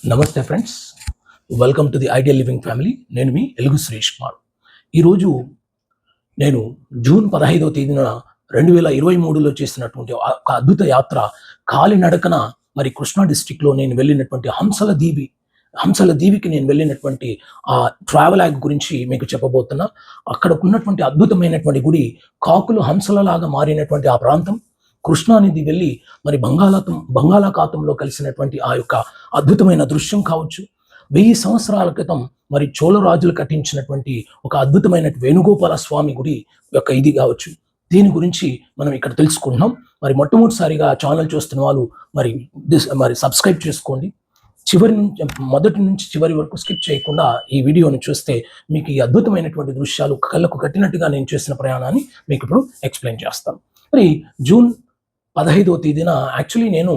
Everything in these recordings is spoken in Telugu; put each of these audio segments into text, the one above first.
నమస్తే friends, welcome to the ideal living family. నేను మీ ఎలుగు సురేష్ కుమార్. ఈరోజు నేను జూన్ 15వ తేదీన 2023లో చేసినటువంటి ఒక అద్భుత యాత్ర కాలినడకన మరి కృష్ణా డిస్ట్రిక్ట్లో నేను వెళ్ళినటువంటి హంసల దీవికి నేను వెళ్ళినటువంటి ఆ ట్రావెల్ యాగ్ గురించి మీకు చెప్పబోతున్నా. అక్కడ ఉన్నటువంటి అద్భుతమైనటువంటి గుడి, కాకులు హంసలలాగా మారినటువంటి ఆ ప్రాంతం, కృష్ణా నది వెళ్ళి మరి బంగాళాఖాతంలో కలిసినటువంటి ఆ యొక్క అద్భుతమైన దృశ్యం కావచ్చు, 1000 సంవత్సరాల క్రితం మరి చోళరాజులు కట్టించినటువంటి ఒక అద్భుతమైన వేణుగోపాల స్వామి గుడి యొక్క ఇది కావచ్చు. దీని గురించి మనం ఇక్కడ తెలుసుకుంటున్నాం. మరి మొట్టమొదటిసారిగా ఛానల్ చూస్తున్న వాళ్ళు మరి సబ్స్క్రైబ్ చేసుకోండి. మొదటి నుంచి చివరి వరకు స్కిప్ చేయకుండా ఈ వీడియోని చూస్తే మీకు ఈ అద్భుతమైనటువంటి దృశ్యాలు కళ్ళకు కట్టినట్టుగా నేను చేసిన ప్రయాణాన్ని మీకు ఇప్పుడు ఎక్స్ప్లెయిన్ చేస్తాను. మరి జూన్ 15వ తేదీన యాక్చువల్లీ నేను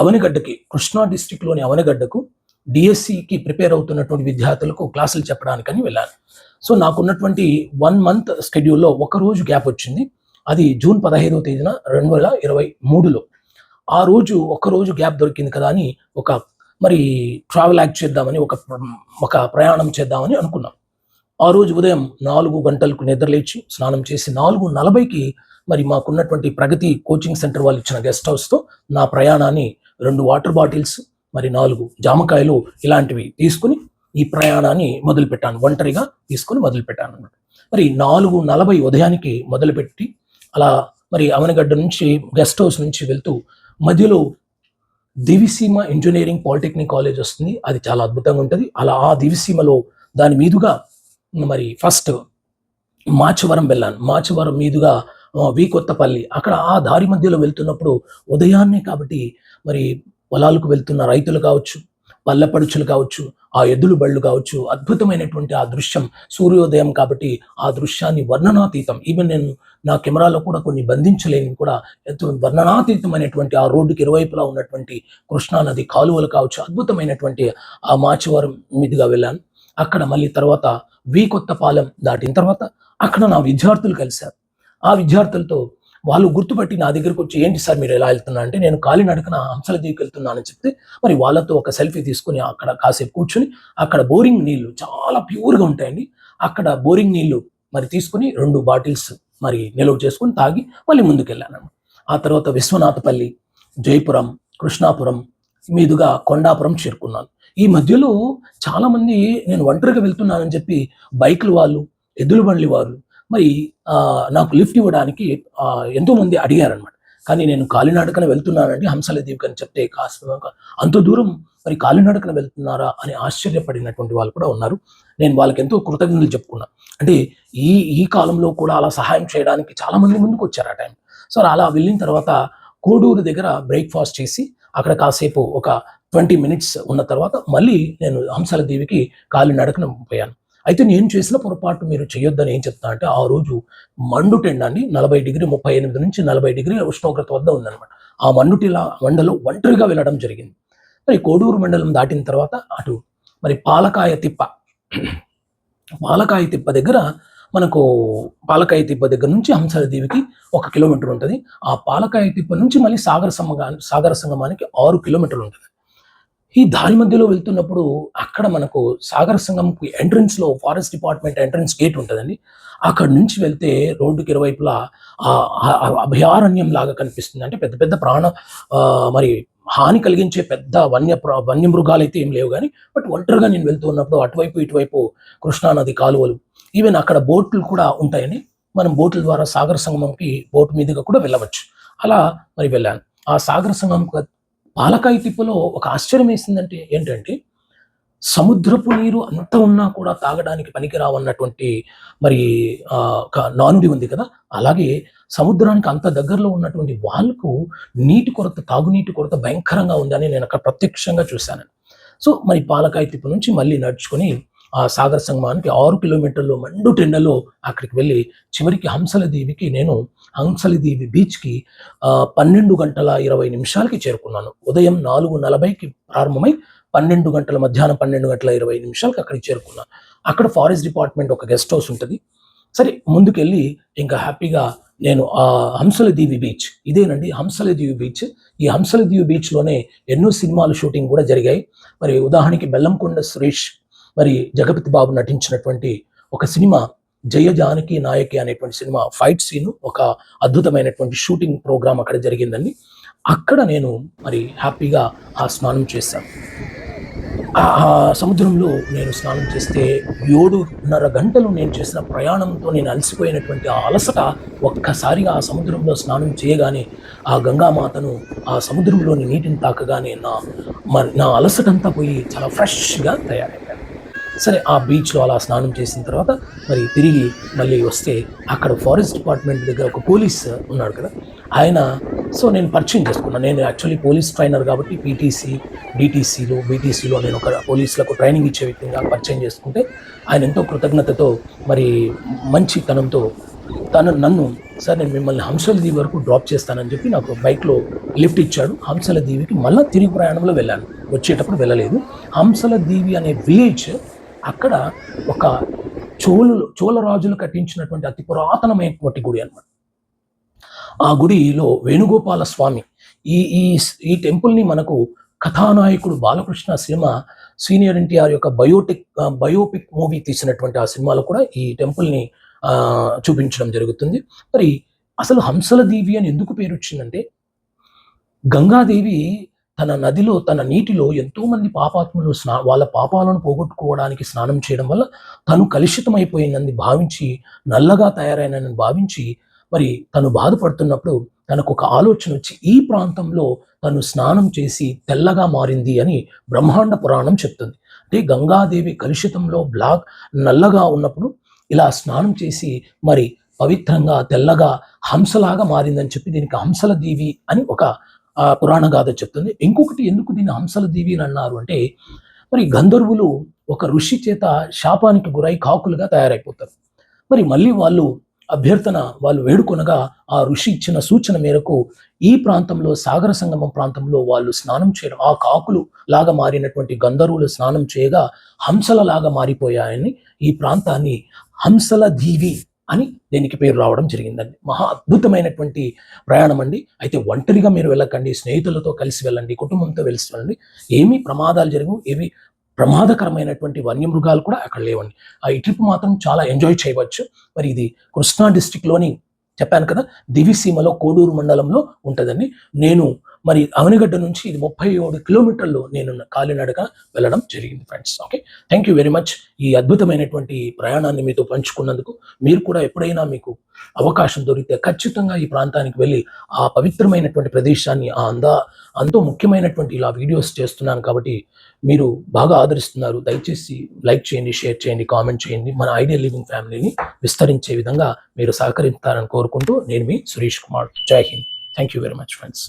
అవనిగడ్డకి, కృష్ణా డిస్ట్రిక్ట్లోని అవనిగడ్డకు డిఎస్సికి ప్రిపేర్ అవుతున్నటువంటి విద్యార్థులకు క్లాసులు చెప్పడానికని వెళ్ళాను. సో నాకున్నటువంటి 1 మంత్ స్కెడ్యూల్లో ఒకరోజు గ్యాప్ వచ్చింది. అది జూన్ 15వ తేదీన 2023లో. ఆ రోజు ఒక్కరోజు గ్యాప్ దొరికింది కదా అని మరి ట్రావెల్ యాక్ట్ చేద్దామని ఒక ప్రయాణం చేద్దామని అనుకున్నాం. ఆ రోజు ఉదయం 4 గంటలకు నిద్రలేచి స్నానం చేసి 4:40కి మరి మాకున్నటువంటి ప్రగతి కోచింగ్ సెంటర్ వాళ్ళు ఇచ్చిన గెస్ట్ హౌస్తో నా ప్రయాణాన్ని 2 వాటర్ బాటిల్స్, మరి 4 జామకాయలు ఇలాంటివి తీసుకుని ఈ ప్రయాణాన్ని మొదలుపెట్టాను. ఒంటరిగా తీసుకుని మొదలుపెట్టాను అన్నమాట. మరి 4:40 ఉదయానికి మొదలుపెట్టి అలా మరి అవనగడ్డ నుంచి గెస్ట్ హౌస్ నుంచి వెళ్తూ మధ్యలో దివిసీమ ఇంజనీరింగ్ పాలిటెక్నిక్ కాలేజ్ వస్తుంది. అది చాలా అద్భుతంగా ఉంటుంది. అలా ఆ దివిసీమలో దాని మీదుగా మరి ఫస్ట్ మాచవరం వెళ్ళాను. మాచవరం మీదుగా కొత్తపల్లి, అక్కడ ఆ దారి మధ్యలో వెళ్తున్నప్పుడు ఉదయాన్నే కాబట్టి మరి పొలాలకు వెళ్తున్న రైతులు కావచ్చు, పల్లెపడుచులు కావచ్చు, ఆ ఎద్దులు బళ్ళు కావచ్చు, అద్భుతమైనటువంటి ఆ దృశ్యం, సూర్యోదయం కాబట్టి ఆ దృశ్యాన్ని వర్ణనాతీతం, ఈవెన్ నేను నా కెమెరాలో కూడా కొన్ని బంధించలేని కూడా ఎంతో వర్ణనాతీతమైనటువంటి ఆ రోడ్డుకి ఇరువైపులా ఉన్నటువంటి కృష్ణా నది కాలువలు కావచ్చు, అద్భుతమైనటువంటి ఆ మాచవరం మీదుగా వెళ్ళాను. అక్కడ మళ్ళీ తర్వాత కొత్తపాలెం దాటిన తర్వాత అక్కడ నా విద్యార్థులు కలిశారు. ఆ విద్యార్థులతో వాళ్ళు గుర్తుపట్టి నా దగ్గరకు వచ్చి, ఏంటి సార్ మీరు ఎలా వెళ్తున్నా అంటే, నేను కాలినడకన హంసల దీవికి వెళ్తున్నానని చెప్తే మరి వాళ్ళతో ఒక సెల్ఫీ తీసుకుని అక్కడ కాసేపు కూర్చుని, అక్కడ బోరింగ్ నీళ్లు చాలా ప్యూర్గా ఉంటాయండి. అక్కడ బోరింగ్ నీళ్లు మరి తీసుకుని 2 బాటిల్స్ మరి నిల్వ చేసుకుని తాగి మళ్ళీ ముందుకెళ్ళాను. ఆ తర్వాత విశ్వనాథపల్లి, జయపురం, కృష్ణాపురం మీదుగా కొండాపురం చేరుకున్నాను. ఈ మధ్యలో చాలామంది నేను ఒంటరిగా వెళ్తున్నానని చెప్పి బైకులు వాళ్ళు, ఎద్దుల బండ్లు వారు మరి నాకు లిఫ్ట్ ఇవ్వడానికి ఎంతోమంది అడిగారనమాట. కానీ నేను కాలినడకన వెళ్తున్నానండి హంసల దీవికి అని చెప్తే, అంత దూరం మరి కాలినడకన వెళ్తున్నారా అని ఆశ్చర్యపడినటువంటి వాళ్ళు కూడా ఉన్నారు. నేను వాళ్ళకి ఎంతో కృతజ్ఞతలు చెప్పుకున్నా. అంటే ఈ కాలంలో కూడా అలా సహాయం చేయడానికి చాలామంది ముందుకు వచ్చారు ఆ టైం. సో అలా వెళ్ళిన తర్వాత కోడూరు దగ్గర బ్రేక్ఫాస్ట్ చేసి అక్కడ కాసేపు ఒక 20 మినిట్స్ ఉన్న తర్వాత మళ్ళీ నేను హంసల దీవికి కాలినడకన పోయాను. అయితే నేను చేసిన పొరపాటు మీరు చేయొద్దని ఏం చెప్తా అంటే, ఆ రోజు మండుటెండ అండి, 38 నుంచి 40 డిగ్రీల ఉష్ణోగ్రత వద్ద ఉందన్నమాట. ఆ మండలో ఒంటరిగా వెళ్ళడం జరిగింది. మరి కోడూరు మండలం దాటిన తర్వాత అటు మరి పాలకాయ తిప్ప దగ్గర పాలకాయ తిప్ప దగ్గర నుంచి హంసల దీవికి 1 కిలోమీటర్ ఉంటుంది. ఆ పాలకాయ తిప్ప నుంచి మళ్ళీ సాగర సంగమానికి 6 కిలోమీటర్లు ఉంటుంది. ఈ దారి మధ్యలో వెళ్తున్నప్పుడు అక్కడ మనకు సాగర సంగంకి ఎంట్రన్స్లో ఫారెస్ట్ డిపార్ట్మెంట్ ఎంట్రన్స్ గేట్ ఉంటుందండి. అక్కడ నుంచి వెళ్తే రోడ్డుకి ఇరువైపులా అభయారణ్యం లాగా కనిపిస్తుంది. అంటే పెద్ద పెద్ద మరి హాని కలిగించే పెద్ద వన్యమృగాలు అయితే ఏం లేవు కానీ, బట్ ఒంటరిగా నేను వెళ్తూ ఉన్నప్పుడు అటువైపు ఇటువైపు కృష్ణానది కాలువలు, ఈవెన్ అక్కడ బోట్లు కూడా ఉంటాయండి. మనం బోట్ల ద్వారా సాగర సంగమంకి బోట్ మీదుగా కూడా వెళ్ళవచ్చు. అలా మరి వెళ్ళాను. ఆ సాగర సంగం పాలకాయ తిప్పలో ఒక ఆశ్చర్యం వేసిందంటే ఏంటంటే, సముద్రపు నీరు అంత ఉన్నా కూడా తాగడానికి పనికిరావన్నటువంటి మరి ఒక నానుడి ఉంది కదా. అలాగే సముద్రానికి అంత దగ్గరలో ఉన్నటువంటి వాళ్ళకు తాగునీటి కొరత భయంకరంగా ఉందని నేను అక్కడ ప్రత్యక్షంగా చూశాను. సో మరి పాలకాయ తిప్ప నుంచి మళ్ళీ నడుచుకొని ఆ సాగర సంగమానికి 6 కిలోమీటర్లు మండుటెండలో అక్కడికి వెళ్ళి చివరికి హంసల దీవి బీచ్కి 12:20 చేరుకున్నాను. ఉదయం 4:40కి ప్రారంభమై మధ్యాహ్నం 12:20 అక్కడికి చేరుకున్నాను. అక్కడ ఫారెస్ట్ డిపార్ట్మెంట్ ఒక గెస్ట్ హౌస్ ఉంటుంది. సరే ముందుకెళ్ళి ఇంకా హ్యాపీగా నేను హంసల దీవి బీచ్, ఇదేనండి హంసల దీవి బీచ్. ఈ హంసల దీవి బీచ్‌లోనే ఎన్నో సినిమాలు షూటింగ్ కూడా జరిగాయి. మరి ఉదాహరణకి బెల్లంకొండ సురేష్, మరి జగపతి బాబు నటించినటువంటి ఒక సినిమా 'జయ జానకి నాయకి' అనేటువంటి సినిమా ఫైట్ సీన్, ఒక అద్భుతమైనటువంటి షూటింగ్ ప్రోగ్రామ్ అక్కడ జరిగిందండి. అక్కడ నేను మరి హ్యాపీగా ఆ స్నానం చేశాను. ఆ సముద్రంలో నేను స్నానం చేస్తే 7:30 గంటలు నేను చేసిన ప్రయాణంతో నేను అలసిపోయినటువంటి ఆ అలసట ఒక్కసారిగా ఆ సముద్రంలో స్నానం చేయగానే, ఆ గంగామాతను ఆ సముద్రంలోని నీటిని తాకగానే నా అలసటంతా పోయి చాలా ఫ్రెష్‌గా తయారైపోయాను. సరే, ఆ బీచ్‌లో అలా స్నానం చేసిన తర్వాత మరి తిరిగి మళ్ళీ వస్తే అక్కడ ఫారెస్ట్ డిపార్ట్మెంట్ దగ్గర ఒక పోలీస్ ఉన్నాడు కదా! ఆయన, సో నేను పరిచయం చేసుకున్నాను. నేను యాక్చువల్లీ పోలీస్ ట్రైనర్ కాబట్టి పీటీసీ, బీటీసీలో నేను ఒక పోలీసులకు ట్రైనింగ్ ఇచ్చే వ్యక్తిగా పరిచయం చేసుకుంటే, ఆయన ఎంతో కృతజ్ఞతతో మరి మంచితనంతో నన్ను, "సార్, నేను మిమ్మల్ని హంసల దీవి వరకు డ్రాప్ చేస్తానని" చెప్పి నాకు బైక్‌లో లిఫ్ట్ ఇచ్చాడు. హంసల దీవికి మళ్ళా తిరిగి ప్రయాణంలో వెళ్ళాను. వచ్చేటప్పుడు వెళ్ళలేదు. హంసల దీవి అనే విలేజ్, అక్కడ ఒక చోళ రాజులు కట్టించినటువంటి అతి పురాతనమైనటువంటి గుడి అన్నమాట. ఆ గుడిలో వేణుగోపాల స్వామి, ఈ ఈ ఈ టెంపుల్‌ని మనకు కథానాయకుడు బాలకృష్ణ సినిమా సీనియర్ ఎన్టీఆర్ యొక్క బయోపిక్ మూవీ తీసినటువంటి ఆ సినిమాలో కూడా ఈ టెంపుల్‌ని చూపించడం జరుగుతుంది. మరి అసలు హంసల దీవి అని ఎందుకు పేరొచ్చిందంటే, గంగాదేవి తన నదిలో, తన నీటిలో ఎంతోమంది పాపాత్ములు వాళ్ళ పాపాలను పోగొట్టుకోవడానికి స్నానం చేయడం వల్ల తను కలుషితమైపోయిందని భావించి, నల్లగా తయారైనని భావించి, మరి తను బాధపడుతున్నప్పుడు తనకొక ఆలోచన వచ్చి ఈ ప్రాంతంలో తను స్నానం చేసి తెల్లగా మారింది అని బ్రహ్మాండ పురాణం చెప్తుంది. అంటే గంగాదేవి కలుషితంలో నల్లగా ఉన్నప్పుడు ఇలా స్నానం చేసి మరి పవిత్రంగా తెల్లగా హంసలాగా మారిందని చెప్పి దీనికి హంసల దీవి అని ఒక పురాణ గాథ చెప్తుంది. ఇంకొకటి, ఎందుకు దీన్ని హంసల దీవి అని అన్నారు అంటే, మరి గంధర్వులు ఒక ఋషి చేత శాపానికి గురై కాకులుగా తయారైపోతారు. మరి మళ్ళీ వాళ్ళు వేడుకొనగా ఆ ఋషి ఇచ్చిన సూచన మేరకు ఈ ప్రాంతంలో, సాగర సంగమం ప్రాంతంలో వాళ్ళు స్నానం చేయడం, ఆ కాకులు లాగా మారినటువంటి గంధర్వులు స్నానం చేయగా హంసల లాగా మారిపోయాయని ఈ ప్రాంతాన్ని హంసల దీవి అని దీనికి పేరు రావడం జరిగిందండి. మహా అద్భుతమైనటువంటి ప్రయాణం అండి. అయితే ఒంటరిగా మీరు వెళ్ళకండి, స్నేహితులతో కలిసి వెళ్ళండి, కుటుంబంతో కలిసి వెళ్ళండి. ఏమీ ప్రమాదాలు జరగవు, ఏవి ప్రమాదకరమైనటువంటి వన్యమృగాలు కూడా అక్కడ లేవండి. ఈ ట్రిప్ మాత్రం చాలా ఎంజాయ్ చేయవచ్చు. మరి ఇది కృష్ణా డిస్ట్రిక్ట్‌లోని, చెప్పాను కదా, దివిసీమలో కోడూరు మండలంలో ఉంటదండి. నేను మరి అవనిగడ్డ నుంచి ఇది 37 కిలోమీటర్లు నేను కాలినడక వెళ్ళడం జరిగింది friends. Okay. Thank you very much. ఈ అద్భుతమైనటువంటి ప్రయాణాన్ని మీతో పంచుకున్నందుకు. మీరు కూడా ఎప్పుడైనా మీకు అవకాశం దొరికితే ఖచ్చితంగా ఈ ప్రాంతానికి వెళ్ళి ఆ పవిత్రమైనటువంటి ప్రదేశాన్ని, అంతో ముఖ్యమైనటువంటి ఇలా వీడియోస్ చేస్తున్నాను కాబట్టి మీరు బాగా ఆదరిస్తున్నారు. దయచేసి లైక్ చేయండి, షేర్ చేయండి, కామెంట్ చేయండి. మన ఐడియల్ లివింగ్ ఫ్యామిలీని విస్తరించే విధంగా మీరు సహకరిస్తారని కోరుకుంటూ, నేను మీ సురేష్ కుమార్. జై Hind. Thank you very much friends.